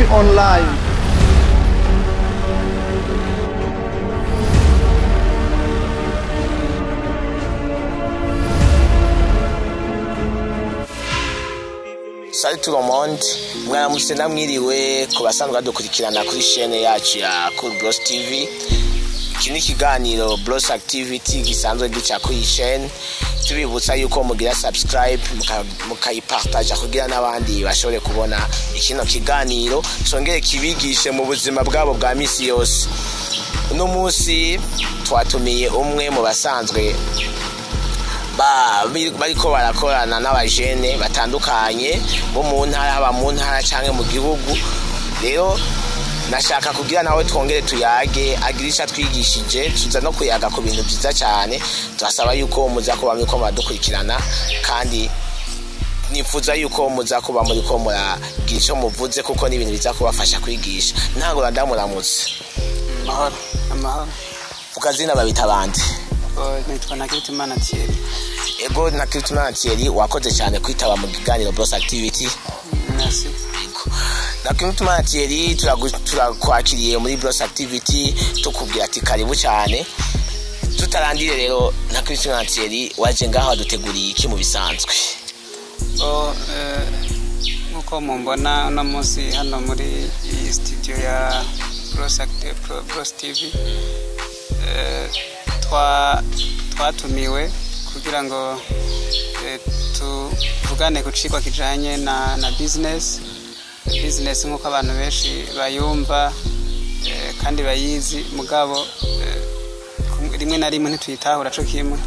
TV online. Salut tout le monde, mwaramutse namwiriwe ku basanzwe badukurikirana kuri chaîne yacu ya Cool Bros TV. Iki ni ikiganiro Bros Activity gisanzwe gica kuri chaîne. Tubibutsa yuko mugira subscribe mukayipartage kugira n'abandi bashobore kubona ikino kiganiro congere kibigishe mu buzima bwabo bwa misi yose. Uno munsi twatumiye umwe mu basanzwe bariko barakorana n'abajene batandukanye bo mu ntara haba mu ntara canke mu gihugu. Rero nashaka kugira nawe twongere tuyage agirisha twigishije tuza no kuyaga ku bintu byiza cyane. Turasaba yuko muza kuba mwiko badukurikirana kandi nifuza yuko muza kuba muri ko muragisha muvuze kuko ni ibintu biza kubafasha kwigisha. Ntago ndamuramutse amahoro ukazina babita bande? Nitwa Nakiritimana Thierry. Ego Nakiritimana Thierry, wakoze cyane kwitaba mu kiganiro Bros Activity. Merci. Nakiritimana Thierry, turakwakiriye muri Bros Activity tukubwira ati karibu cyane. Tutarandire rero Nakiritimana Thierry, waje ngaho duteguriye iki mu bisanzwe? Nkuko mumbona uno munsi hano muri studio ya Bros TV, twatumiwe kugira ngo tuvugane ku cigwa kijanye na business nkuko abantu benshi bayumva kandi bayizi, mugabo rimwe na rimwe ntituyitahura co kimwe.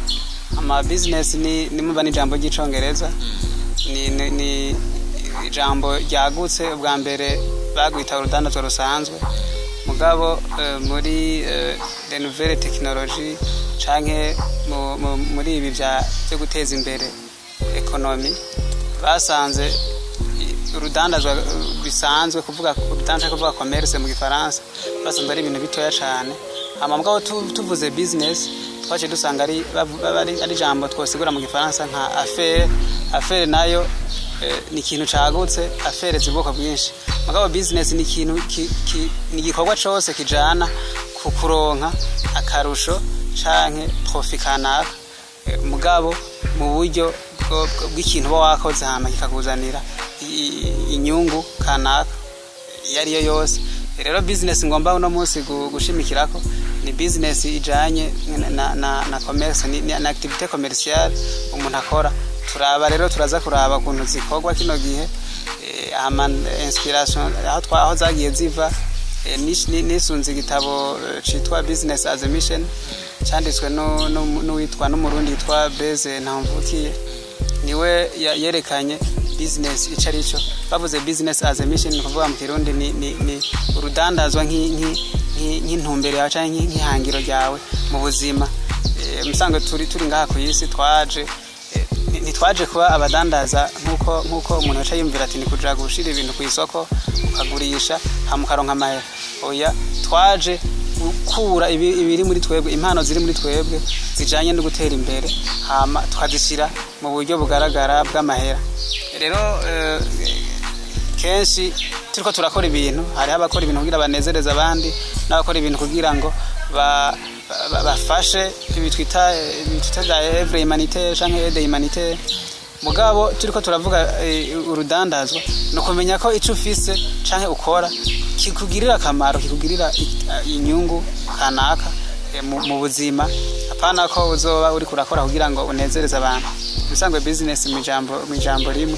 Ama business ni muba n'ijambo ry'icongereza, ni ijambo ryagutse. Ubwa mbere bagwita urudandazwa rusanzwe, mugabo muri les nouvelles technologies canke muri ibi byo guteza imbere economy, basanze urudandazwa bisanzwe kuvuga commerce mu gifaransa, basanze ari ibintu bitoya cyane. Mugabo tuvuze business twaje dusanga ari jambo twosigura mu gifaransa nka affaire nayo ni ikintu cagutse. Affaire ziboko bwinshi, mugabo business ni ikintu ni igikorwa cyose kijana ku kuronka akarusho canke profit kanaka, mugabo mu buryo bw'ikintu bo wakoze hama kikakuzanira inyungu kanaka yariyo yose. Rero business ngomba uno munsi gushimikirako ni business ijanye na commerce, na activité commerciale umuntu akora. Turaza kuraba kuntu zikorwa kino gihe, ama inspiration aho zagiye ziva. Nisunze igitabo citwa Business as a Mission, cyanditswe n'uwitwa n'umurundi yitwa Blaise Ntamvukiye. Niwe yerekanye business ico arico. Bavuze business as a mission kuvuga mu Kirundi ni urudandazwa nk'intumbero yawe canke nk'ihangiro ryawe mu buzima. Musanzwe turi ngaha ku isi ntitwaje kuba abadandaza nkuko umuntu aca yumvira ati ni kuja gushira ibintu ku isoko ukagurisha hamukaronka amahera. Oya, twaje gukura ibiri muri twebwe, impano ziri muri twebwe zijanye no gutera imbere, hama tukazishira mu buryo bugaragara bw'amahera. Rero kenshi turiko turakora ibintu, hari abakora ibintu kugira banezereza abandi, n'abakora ibintu kugira ngo bafashe ibitwita œuvre humanitaire canke aide humanitaire. Mugabo turiko turavuga urudandazwa no kumenya ko ico ufise canke ukora kikugirira akamaro, kikugirira inyungu kanaka mu buzima, apana ko uzoba uri kurakora kugira ngo unezereze abantu. Bisanzwe business mu jambo rimwe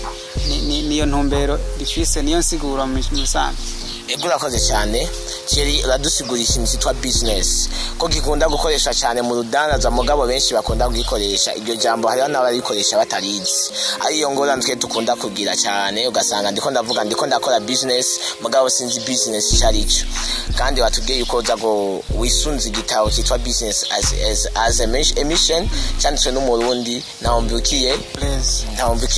niyo ntumbero rifise, niyo nsiguro mu bisanzwe. Ego urakoze cyane Thierry, uradusigura ikintu cyitwa business ko gikunda gukoresha cyane mu rudandaza, mugabo benshi bakunda kugikoresha iryo jambo, hariho n'abarikoresha batarizi. Ariyo ngora twe tukunda kugira cyane, ugasanga ndiko ndakora business mugabo sinzi business cyarico. Kandi watubwiye yuko uza go wisunze igitabo cyitwa Business as a Mission cyanditswe n'umurundi Ntamvukiye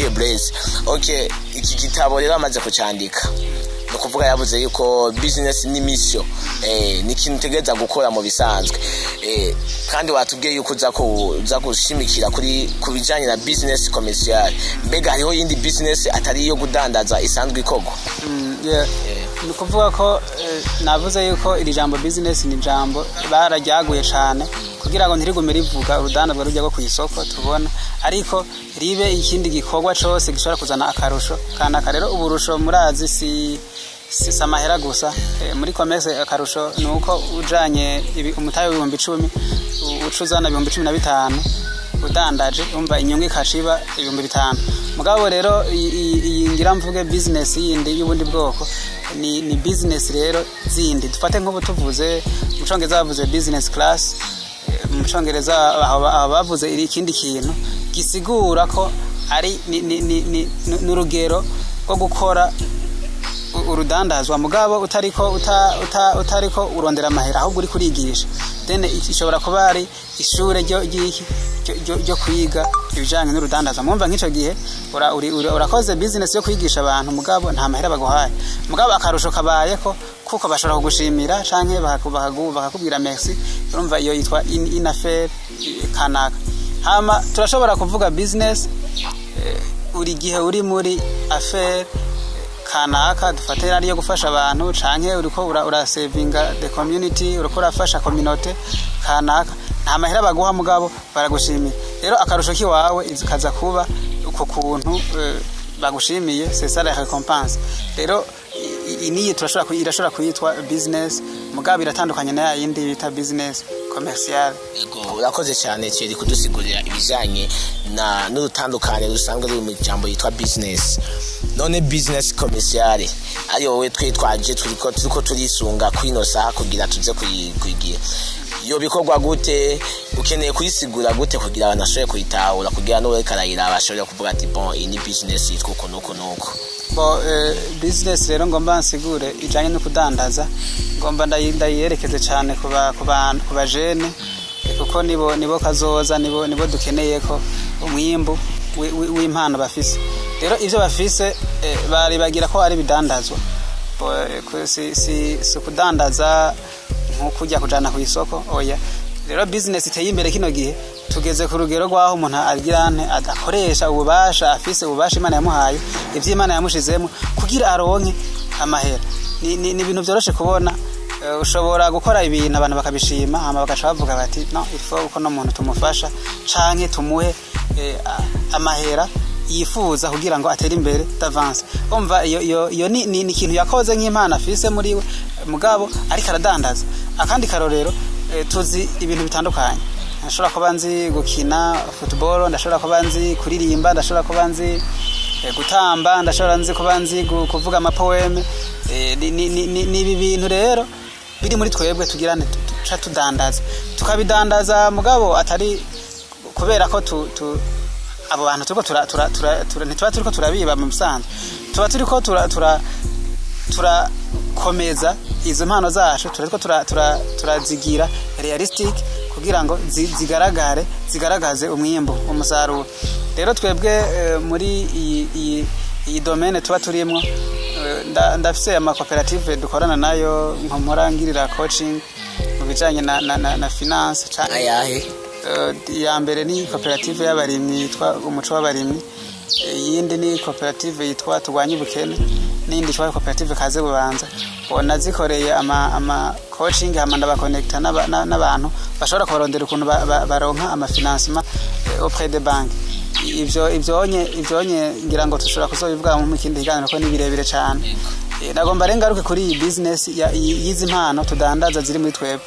Blaise. Okay, iki gitabo rero amaze kucandika kuvuga yavuze yuko business ni mission, ni kintu tegeza gukora mu bisanzwe, kandi watubwiye yuko uza gushimikira kuri kubijanye na business commercial. Mbega hariho yindi business atari yo gudandaza isanzwe ikogwa? ni kuvuga ko navuze yuko iri jambo business ni jambo barajyaguye cyane kugira ngo ntirigume rivuga urudandazwa rujya ku isoko tubona ariko ribe ikindi gikorwa cyose gishobora kuzana akarusho kanaka rero uburusho murazi si samahera gusa muri commerce akarusho nuko ujanye umutayo w'ibihumbi 10 ucuzana 15,000 udandaje umva inyungu ikashiba 5,000 mugabo rero iyi ngira mvuge business yindi y'ubundi bwoko ni business rero zindi dufate nk'ubu tuvuze mu Congereza bavuze business class mu Congereza bavuze ikindi kintu gisigura ko ari n'urugero rwo gukora urudandazwa mugabo utariko urondera amahera ahubwo uri kurigisha then ishobora kuba ari ishure ryo kwiga ibijanye n'urudandazwa mumva nk'ico gihe urakoze business yo kwigisha abantu mugabo nta mahera baguhaye mugabo akarusho kabaye ko kuko bashobora kugushimira canke bakakubwira merci urumva iyo yitwa in affaire kanaka hama turashobora kuvuga business uri gihe uri muri affaire kanaka dufatira ariyo gufasha abantu canke uriko urasavinga the community uriko urafasha community kanaka nta mahera baguha mugabo baragushimiye rero akarusho kiwawe izikaza kuba uko kuntu bagushimiye c'est ça la récompense rero iniye irashobora kuyitwa business mugabo iratandukanye na yindi bita business commercial urakoze cyane cyeri kudusigurira ibijanye n'urutandukanye rusanzwe ruri mu jambo yitwa business none business commercial ariyo we twitwaje turiko turisunga kwinosa kugira tuze kuyigira iyo bikorwa gute ukeneye kuyisigura gute kugira abantu ashobore kuyitahura kugira no we karayira abashobore kuvuga ati bon iyi ni business yitwa nuko business rero ngomba nsigure ijanye no kudandaza ngomba ndayerekeze cyane ku bajene kuko nibo kazoza nibo dukeneye ko umwimbu w'impano bafise rero ivyo bafise bari bagira ko ari bidandazwa si kudandaza nk'ukujya kujana ku isoko oya rero business iteye imbere kino gihe tugeze ku rugero rwaho umuntu arigirane adakoresha ububasha afise ububasha Imana yamuhaye ivyo Imana yamushizemo kugira aronke amahera ni ibintu byoroshe kubona ushobora gukora ibintu abantu bakabishima hama bagaca bavuga bati no ifo uko no muntu tumufasha canke tumuhe amahera yifuza kugira ngo atere imbere d'avance umva iyo ni ikintu yakoze nk'impana afise muri we mugabo ariko aradandaza akandi karorero tuzi ibintu bitandukanye ndashobora kuba nzi gukina football ndashobora kuba nzi kuririmba ndashobora kuba nzi gutamba ndashobora nzi kuba nzi kuvuga amapoeme ni ibi bintu rero biri muri twebwe tugirane tuca tudandaza tukabidandaza mugabo atari kubera ko abo bantu turiko turabiba mu bisanzwe tuba turiko turakomeza izo mpano zacu turiko turazigira realistic kugira ngo zigaragaze umwimbo umusaruro rero twebwe muri iyi domaine tuba turimwo ndafise ama cooperative dukorana nayo nkomorangirira coaching mu bijanye na finance ayahe ya mbere ni cooperative y'abarimyi yitwa umuco w'abarimyi yindi ni cooperative yitwa turwanye ubukene n'indi yitwa cooperative kaze bubanza nazikoreye ama coaching hama ndabaconnecta n'abantu bashobora kubarondera ukuntu baronka ama financement auprès des banques ivyonye ngira ngo tushobora kuzobivuga mu kindi higaniro ko ni birebire cyane nagomba rengaruke kuri iyi business yizi mpano tudandaza ziri muri twebwe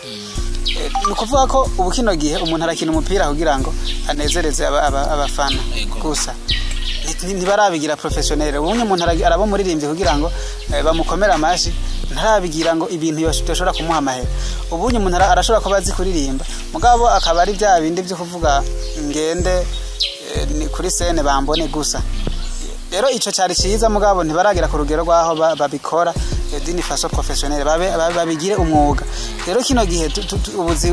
nukuvuga ko ubu kino gihe umuntu arakina umupira kugira ngo anezereze abafana gusa ntibarabigira professionnel ubunye umuntu arabo muririmbye kugira ngo bamukomera amashi ntarabigira ngo ibintu yoshobora kumuha amahera ubunye umuntu arashobora kuba azi kuririmba mugabo akaba ari bya bindi byo kuvuga ngende kuri scene bambone gusa rero ico cyari ciza mugabo ntibaragira ku rugero rwaho babikora dini faso professionnel babigire umwuga rero kino gihe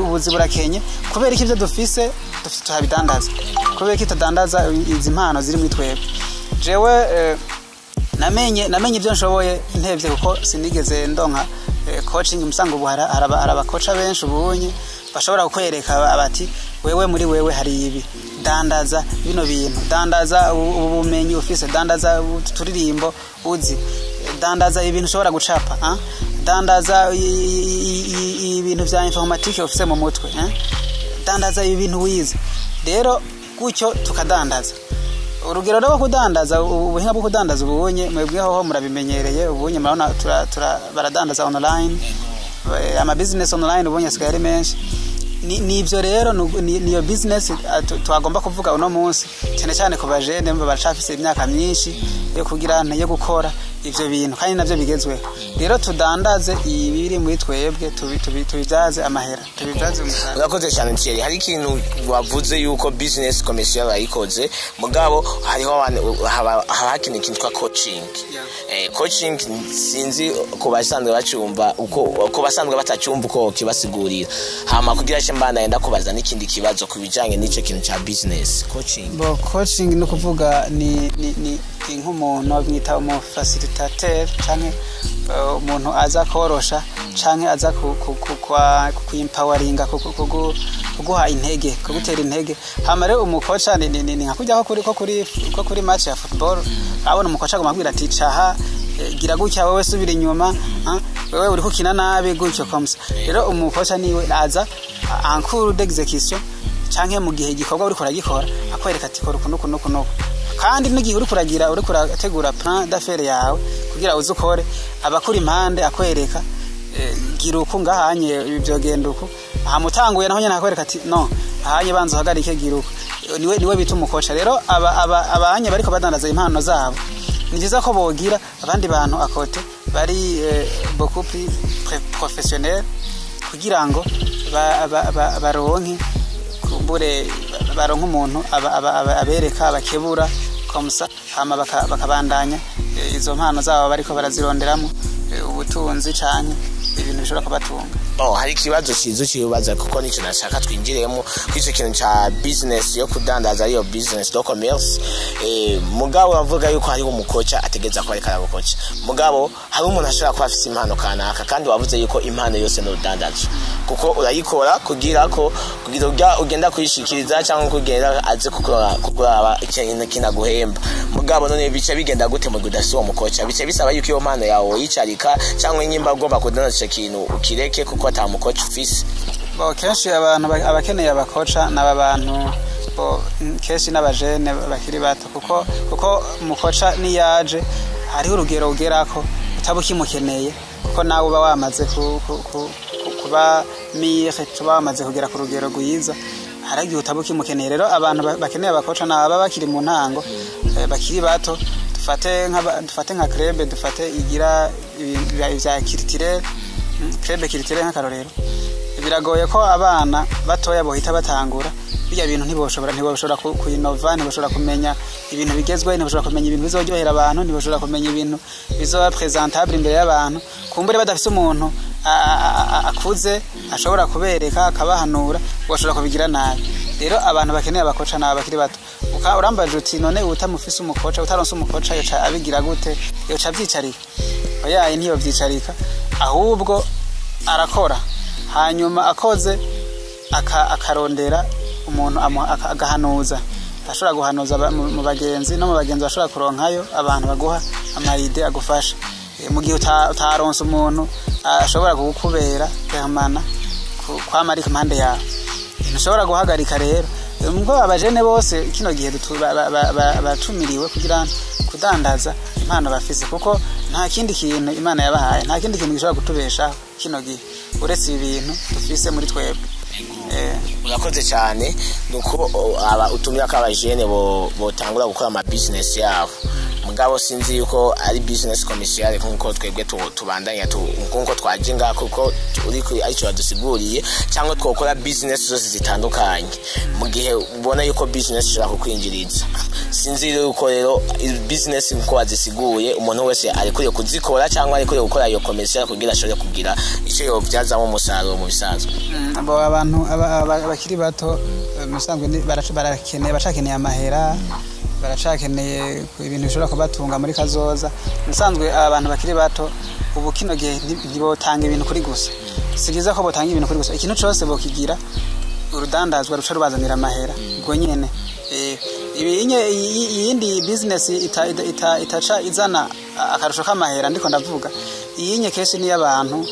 ubuzi burakenye kubera iki byo dufise tuhabidandaza kubera iki tudandaza izi mpano ziri muri twebwe jewe namenye ibyo nshoboye ntevye kuko sinigeze ndonka coaching musango buhara arabakoca benshi ubunye bashobora kukwereka abati wewe muri wewe hari ibi dandaza bino bintu dandaza ubumenyi ufise dandaza turirimbo uzi dandaza ibintu ushobora gucapa, dandaza ibintu vya informatique ufise mu mutwe, dandaza ibintu wize. Rero gutyo tukadandaza. Urugero rwo kudandaza, ubuhinga bwo kudandaza ubunye mwebweho murabimenyereye, ubunye murabona baradandaza online, ama business online ubunye asigaye ari menshi. Nivyo rero niyo business twagomba kuvuga uno munsi, cyane cyane ku bajene bacafise imyaka myinshi yo kugira yo gukora ivyo bintu kandi navyo bigezweho. Rero tudandaze ibiri muri twebwe tubibyaze amahera, tubibyaze umusaruro. Urakoze cyane Thierry. Hari ikintu wavuze yuko business commercial yayikoze, mugabo hariho hakintu kitwa coaching. Coaching sinzi ko basanzwe bacumva uko basanzwe batacyumva uko kibasigurira. Hama kugira mbana yenda kubaza n'ikindi kibazo kubijanye n'ico kintu cha business coaching no kuvuga ni nk'umuntu abita umu facilitateur canke umuntu aza korosha canke aza kuempoweringa kuguha intege, kugutera intege. Hama rero umukocha ni nkakujya ko kuri match ya football abona umukocha agomba ati caha gira gutya wewe subira inyuma, wewe uri kukina nabi gutyo komsa. Rero umukocha niwe aza en cours d'exécution canke mu gihe gikorwa uri kuragikora akwereka ati kora kuno kandi n'igihe uri kurategura plan d'affaires yawe kugira uzukore abakuri impande akwereka gira uko ngahanye ibyo genda uko amutanguye naho nyene akwereka ati no ahanye banza hagarike gira uko niwe bita umukocha. Rero abanye bariko badandaza impano zabo ni byiza ko bogira abandi bantu akote bari beaucoup plus professionnel kugira ngo baronke kumbure baronke umuntu abereka abakebura komsa hama bakabandanya izo mpano zabo bariko barazironderamo ubutunzi cyane ibintu bishobora kubatunga. Hari ikibazo kizo kibaza kuko nico nashaka twinjiremo kw'ico kintu cha business yo kudandaza iyo business do commerce. Mugabo bavuga yuko hari umukocha ategeza ko ari karabukocha, mugabo hari umuntu ashobora kuba afite impano kanaka kandi wavuze yuko impano yose no dandaza kuko urayikora kugira ugenda kuyishikiriza cyangwa kugenda aze kugura ikintu kinaguhemba. Mugabo none bice bigenda gute mu gudasi wo mukocha? Bice bisaba yuko iyo mpano yawe yicarika cyangwa nyimba ugomba kudandaza kintu ukireke kuko atamukocha ufise. Kenshi abantu abakeneye abakocha n'aba bantu kenshi n'abajene bakiri bato kuko umukocha ni yaje hariho urugero ugerako utabukimukeneye kuko nawe uba wamaze kuba mire tuba wamaze kugera ku rugero rwiza haragiye utabukimukeneye. Rero abantu bakeneye abakocha n'aba bakiri mu ntango bakiri bato dufate nka club dufate igira ibya culturel club culturel nk'akarorero. Biragoye ko abana batoya bohita batangura bijya bintu ntiboshobora kuinova, ntiboshobora kumenya ibintu bigezwe, ntiboshobora kumenya ibintu bizoryohera abantu, ntiboshobora kumenya ibintu bizoba presentable imbere y'abantu. Kumbure badafise umuntu akuze ashobora kubereka akabahanura boshobora kubigira nabi. Rero abantu bakeneye abakocha n'abakiri bato urambaje uti none utamufise umukocha utaronse umukocha yoca abigira gute? Yoca vyicarika? Oya ntiyo vyicarika, ahubwo arakora hanyuma akoze akarondera umuntu agahanuza, ashobora guhanuza mu bagenzi no mu bagenzi bashobora kuronkayo abantu baguha amayide agufasha. Mu gihe utaronse umuntu ashobora kugukubera permana kwamarika impande yawe ntushobora guhagarika. Rero ngo abajene bose kino gihe batumiriwe kugira kudandaza impano bafise kuko nta kindi kintu Imana yabahaye, nta kindi kintu gishobora kutubesha kino gihe uretse ibintu dufise muri twebwe. Urakoze cyane nuko utumira ko abajene botangura gukora ama business yabo. Mugabo sinzi yuko ari business commercial nkuko twebwe tubandanya nkuko twajinga kuko uri aricyo badusiguriye cyangwa twokora business zose zitandukanye mu gihe ubona yuko business ishobora kukwinjiriza. Sinzi yuko rero business nkuko bazisiguye umuntu wese ari kuri kuzikora cyangwa ari kuri gukora iyo commercial kugira ashobore kugira icyo yobyazamo umusaruro mu bisanzwe. Abantu bakiri bato musanzwe barakeneye amahera, baracakeneye ibintu bishobora kubatunga muri kazoza. Musanzwe abantu bakiri bato ubu kino gihe ntibotanga ibintu kuri gusa, sigiza ko botanga ibintu kuri gusa, ikintu cyose bokigira urudandazwa ruca rubazanira amahera ubwo nyene. iyindi business itaca izana akarusho k'amahera ndiko ndavuga iyinye kenshi ni y'abantu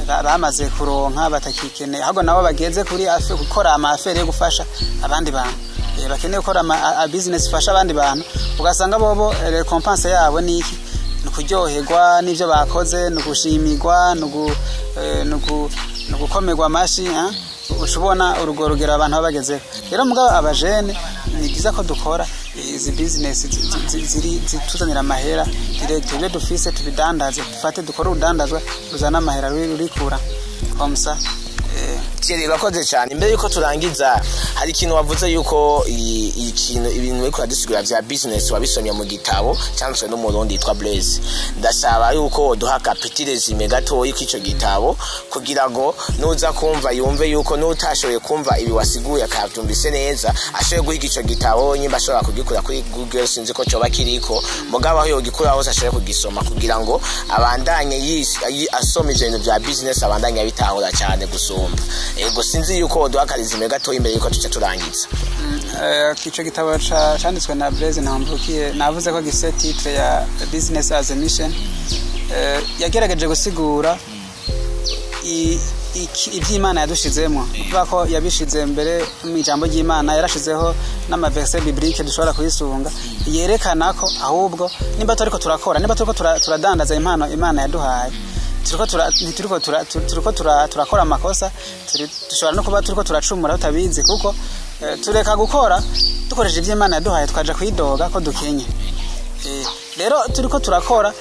bamaze kuronka batakikeneye ahubwo nabo bageze kuri gukora amafere yo gufasha abandi bantu bakeneye gukora business ifasha abandi bantu ugasanga bobo recompense yabo ni iki nukuryoherwa n'ivyo bakoze nugushimirwa nugukomerwa amashi ushobona urugo rugera abantu babageze rero mugabo abajene ni byiza ko dukora izi business zituzanira amahera direct ibyo dufise tubidandaze dufate dukora udandazwa ruzana amahera rurikura komsa Thierry bakoze cyane imbere yuko turangiza hari ikintu wavuze yuko ibintu biko dusigura bya business wabisomye mu gitabo cyangwa n'umurundi yitwa Blaise ndasaba yuko duha capitile zime gato y'icyo gitabo kugira ngo nuza kumva yumve yuko nutashoboye kumva ibi wasiguye akabyumvise neza ashoboye guhiga icyo gitabo nyimba ashobora kugikura kuri Google sinzi ko cyo bakiriko mugabo aho yogikura hose ashoboye kugisoma kugira ngo abandanye asoma ibintu bya business abandanye bitahura cyane gusumba ego sinzi yuko duhakariza gato imbere yuko tuca turangiza kico gitabo canditswe na Blaise Ntambukiye navuze ko gise titre ya business as a mission yagerageje gusigura iby'Imana yadushizemo kuva ko yabishize mbere mu ijambo ry'Imana yarashizeho n'amaverse biblique dushobora kuyisunga yerekana ko ahubwo nimba turiko turakora nimba turiko turadandaza impano Imana yaduhaye turiko turakora amakosa dushobora no kuba turiko turacumura utabizi kuko tureka gukora dukoresheje iby'Imana yaduhaye twaje kwidoga ko dukenye rero turiko turakora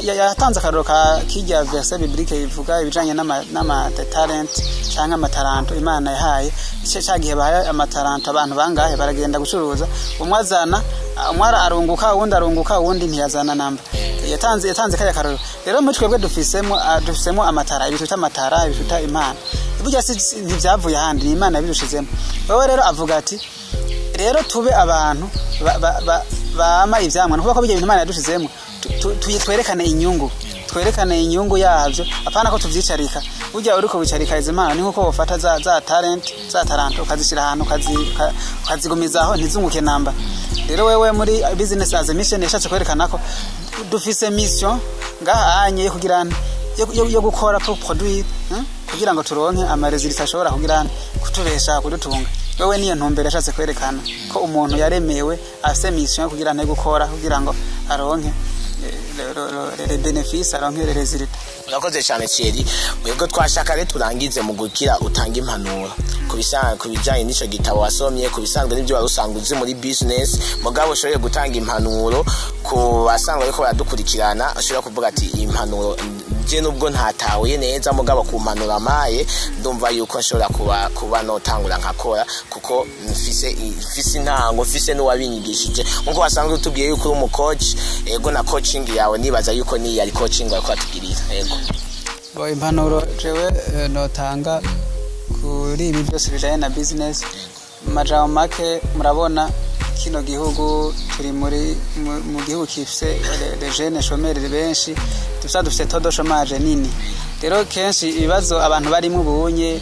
yatanze akaroro ka kijya verse biblique ivuga ibijanye n'ama talent cyangwa amataranto Imana yahaye cyagihe bahaye amataranto abantu bangahe baragenda gucuruza umwazana umwara arunguka uwundi ntiyazana namba yatanze kaya karoro rero muri twebwe dufisemo amatara ibituta amatara ibituta Imana burya ntibyavuye handi Imana yabirushizemo wowe rero avuga ati rero tube abantu bama ivyamwa nuko bijye Imana yadushizemo twerekane inyungu yavyo apana ko tuvyicarika burya uriko bicarika izimana ni nkuko wofata za talent ukazishira ahantu ukazigumizaho ntizunguke namba rero wewe muri business as a mission yashatse kwerekana ko dufise mission ngahanye yo kugirana yo gukora produit kugira ngo turonke amaresultat ashobora kugirana kutubesha kudutunga wewe niyo ntumbere yashatse kwerekana ko umuntu yaremewe afise mission kugira ngo gukora kugira ngo aronke le bénéfice aronke les résultats urakoze cyane Thierry mwebwe twashaka rero turangize mu gukira utanga impanuro kubijanye n'ico gitabo wasomye kubisanzwe n'ibyo warusanga uzi muri business mugabo ushoboye gutanga impanuro ku basanzwe ariko baradukurikirana ashobora kuvuga ati impanuro je nubwo ntatahuye neza mugabo ku mpanuro amaye ndumva yuko nshobora kuba notangura nkakora kuko mfise intango mfise n'uwabinyigishije nkuko wasanzwe utubwiye yuko uri umucoach ego na coaching yawe nibaza yuko ni yari coaching ariko atugirira ego impanuro jewe notanga kuri ibi byose bijanye na business majambo make murabona kino gihugu turi mu gihugu kifise les jeunes chômeurs benshi dufite todo chômage nini rero kenshi ibibazo abantu bari mu bunye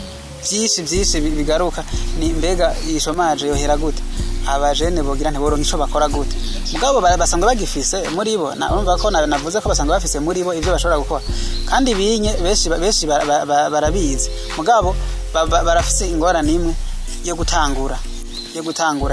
byinshi bigaruka ni mbega iyi chômage yohera gute abajene bogira ntiboronka ico bakora gute mugabo basanga bagifise muri bo urumva ko navuze ko basanga bafise muri bo ivyo bashobora gukora kandi binye benshi barabizi mugabo barafise ingorane imwe yo gutangura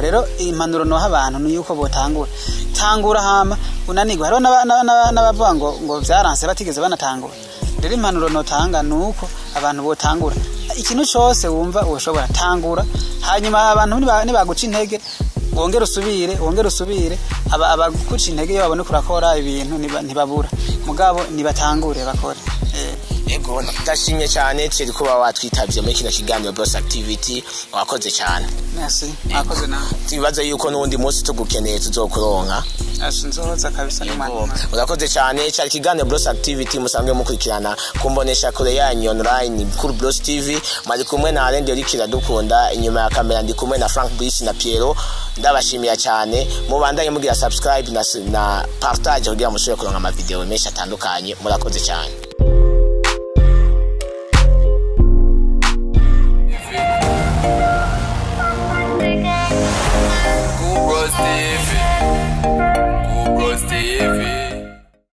rero impanuro no abantu ni yuko botangura hama unanigwa haro n'abavuga ngo byaranse batigeze banatangura rero impanuro no tanga nuko abantu botangura ikintu cyose wumva ushobora tangura hanyuma abantu nibaguca intege wongera usubire abaguca intege iyo babone kurakora ibintu ntibabura mugabo nibatangure bakore ego ndashimye cyane Thierry kuba watwitavye muri kino kiganiro Boss Activity wakoze cyane merci akoze na tibaza yuko nundi munsi tugukeneye tuzokuronka nzoza kabisa n'imana urakoze cyane cyari kiganiro Boss Activity musanzwe mukurikirana kumbonesha kure yanyu online kuri Boss TV mari kumwe na Alain Derikira dukunda inyuma ya kamera ndi kumwe na Frank Brice na Piero ndabashimiye cyane mubandanye mugira subscribe na partage kugira mushobore kuronka ama video menshi atandukanye murakoze cyane